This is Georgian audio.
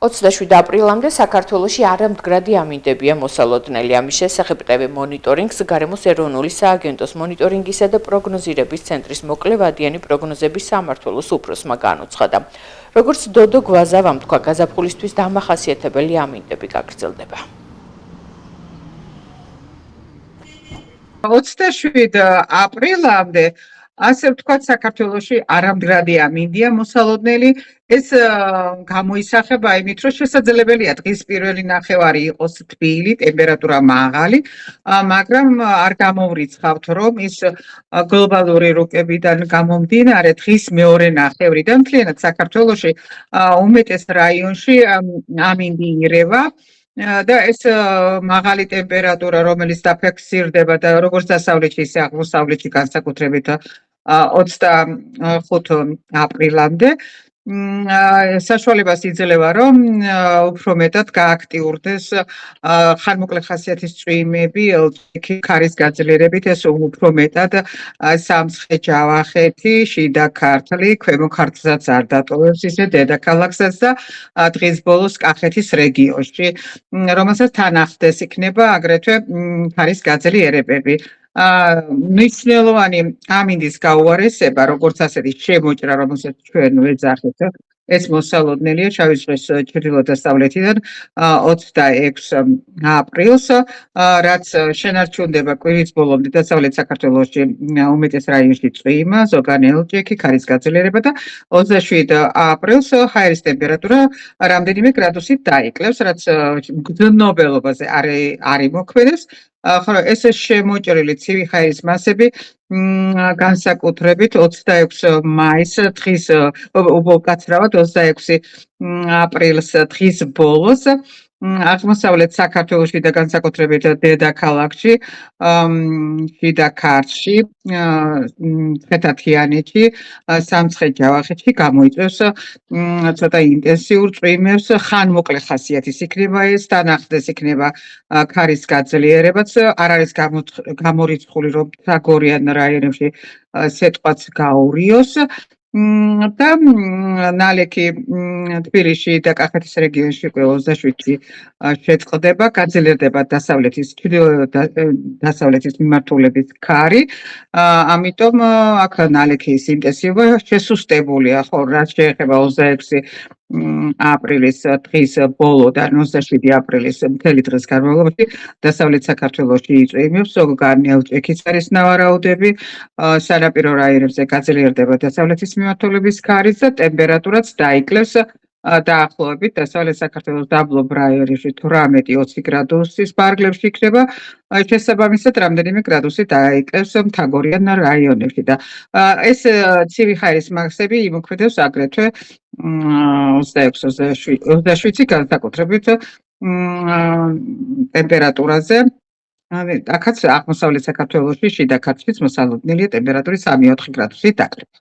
27 აპრილამდე საქართველოში არამდგრადი ამინდებია მოსალოდნელი. Ამის შესახებ ტევ მონიტორინგს გარემოს ეროვნული სააგენტოს მონიტორინგისა და პროგნოზირების ცენტრის მოკლევადიანი პროგნოზების სამმართველოს უფროსმა განუცხადა. Როგორც დოდო გვაზავამ თქვა, გაზაფხულისთვის დამახასიათებელი ამინდები გაგრძელდება. 27 აპრილამდე ასე ვთქვათ, საქართველოში არამდგრადი ამინდია მოსალოდნელი. ეს გამოისახება იმით, რომ შესაძლებელია დღის პირველი ნახევარი იყოს თბილი, ტემპერატურა მაღალი, მაგრამ არ გამოვრიცხავთ, რომ ის გლობალური რუკებიდან გამომდინარე დღის მეორე ნახევრიდან მთლიანად საქართველოში უმეტეს რაიონში ამინდი ირევა. და ეს მაღალი ტემპერატურა, რომელიც დაფიქსირდება და როგორც დასავლეთში, ისე აღმოსავლეთში განსაკუთრებით 25 აპრილამდე საშუალებას იძლევა, რომ უფრო მეტად გააქტიურდეს ხანმოკლე ხასიათის წვიმები, ქარის გაძლიერებით, ეს უფრო მეტად სამცხე, ჯავახეთი, შიდა ქართლი, ქვემო ქართლსაც არ დატოვებს, ისე დედაქალაქსაც და დღის ბოლოს კახეთის რეგიონში, რომელსაც თან ახლდეს იქნება აგრეთვე ქარის გაძლიერებები. მნიშვნელოვანი ამინდის გაუარესება, როგორც ასეთი შემოჭრა, რომელსაც ჩვენ ვეძახით, ეს მოსალოდნელია შავი ზღვის ჩრდილო-დასავლეთიდან 26 აპრილს, რაც შენარჩუნდება კვირის ბოლომდე დასავლეთ საქართველოში უმეტეს რაიონში წვიმა, ზოგან ელჭექი, ქარის გაძლიერება და 27 აპრილს ჰაერის ტემპერატურა რამდენიმე გრადუსით დაიკლებს, რაც მგრძნობელობაზე არ იმოქმედებს. ხო, ეს შემოჭრილი ცივი ჰაერის მასები განსაკუთრებით 26 მაისს დღის უკაცრავად 26 აპრილს დღის ბოლოს აღმოსავლეთ საქართველოში და განსაკუთრებით დედაქალაქში, შიდა ქართლში, თათიანეთში, სამცხე ჯავახეთში გამოიწვევს ცოტა ინტენსიურ წვიმებს, ხანმოკლე ხასიათის იქნება ეს, თან ახლდეს იქნება ქარის გაძლიერებაც, არ არის გამორიცხული, რომ მთაგორიან რაიონებში სიტყვაც გაურიოს. და ნალექი თბილისში და კახეთის რეგიონში 27-ში შეწყდება, გაძლიერდება დასავლეთის მიმართულების ქარი, ამიტომ აქ ნალექის ინტენსივობა შესუსტებულია, ხო, რაც შეეხება 26 აპრილის დღის ბოლოდან 27 აპრილის მთელი დღის განმავლობაში დასავლეთ საქართველოში იწვიმებს, ზოგან ელჭექიც არის ნავარაუდები, სანაპირო რაიონებზე გაძლიერდება დასავლეთის მიმართულების ქარიც და ტემპერატურაც დაიკლებს დაახლოებით დასავლეთ საქართველოს დაბლობ რაიონებში 18-20 გრადუსის ფარგლებში იქნება, შესაბამისად რამდენიმე გრადუსი დაიკლებს მთაგორიან რაიონებში და ეს ცივი ჰაერის მასები იმოქმედებს აგრეთვე 26-27 განსაკუთრებით ტემპერატურაზე. აქაც აღმოსავლეთ საქართველოში შიდა ქართლშიც მოსალოდნელია ტემპერატურის 3-4 გრადუსით დაკრება.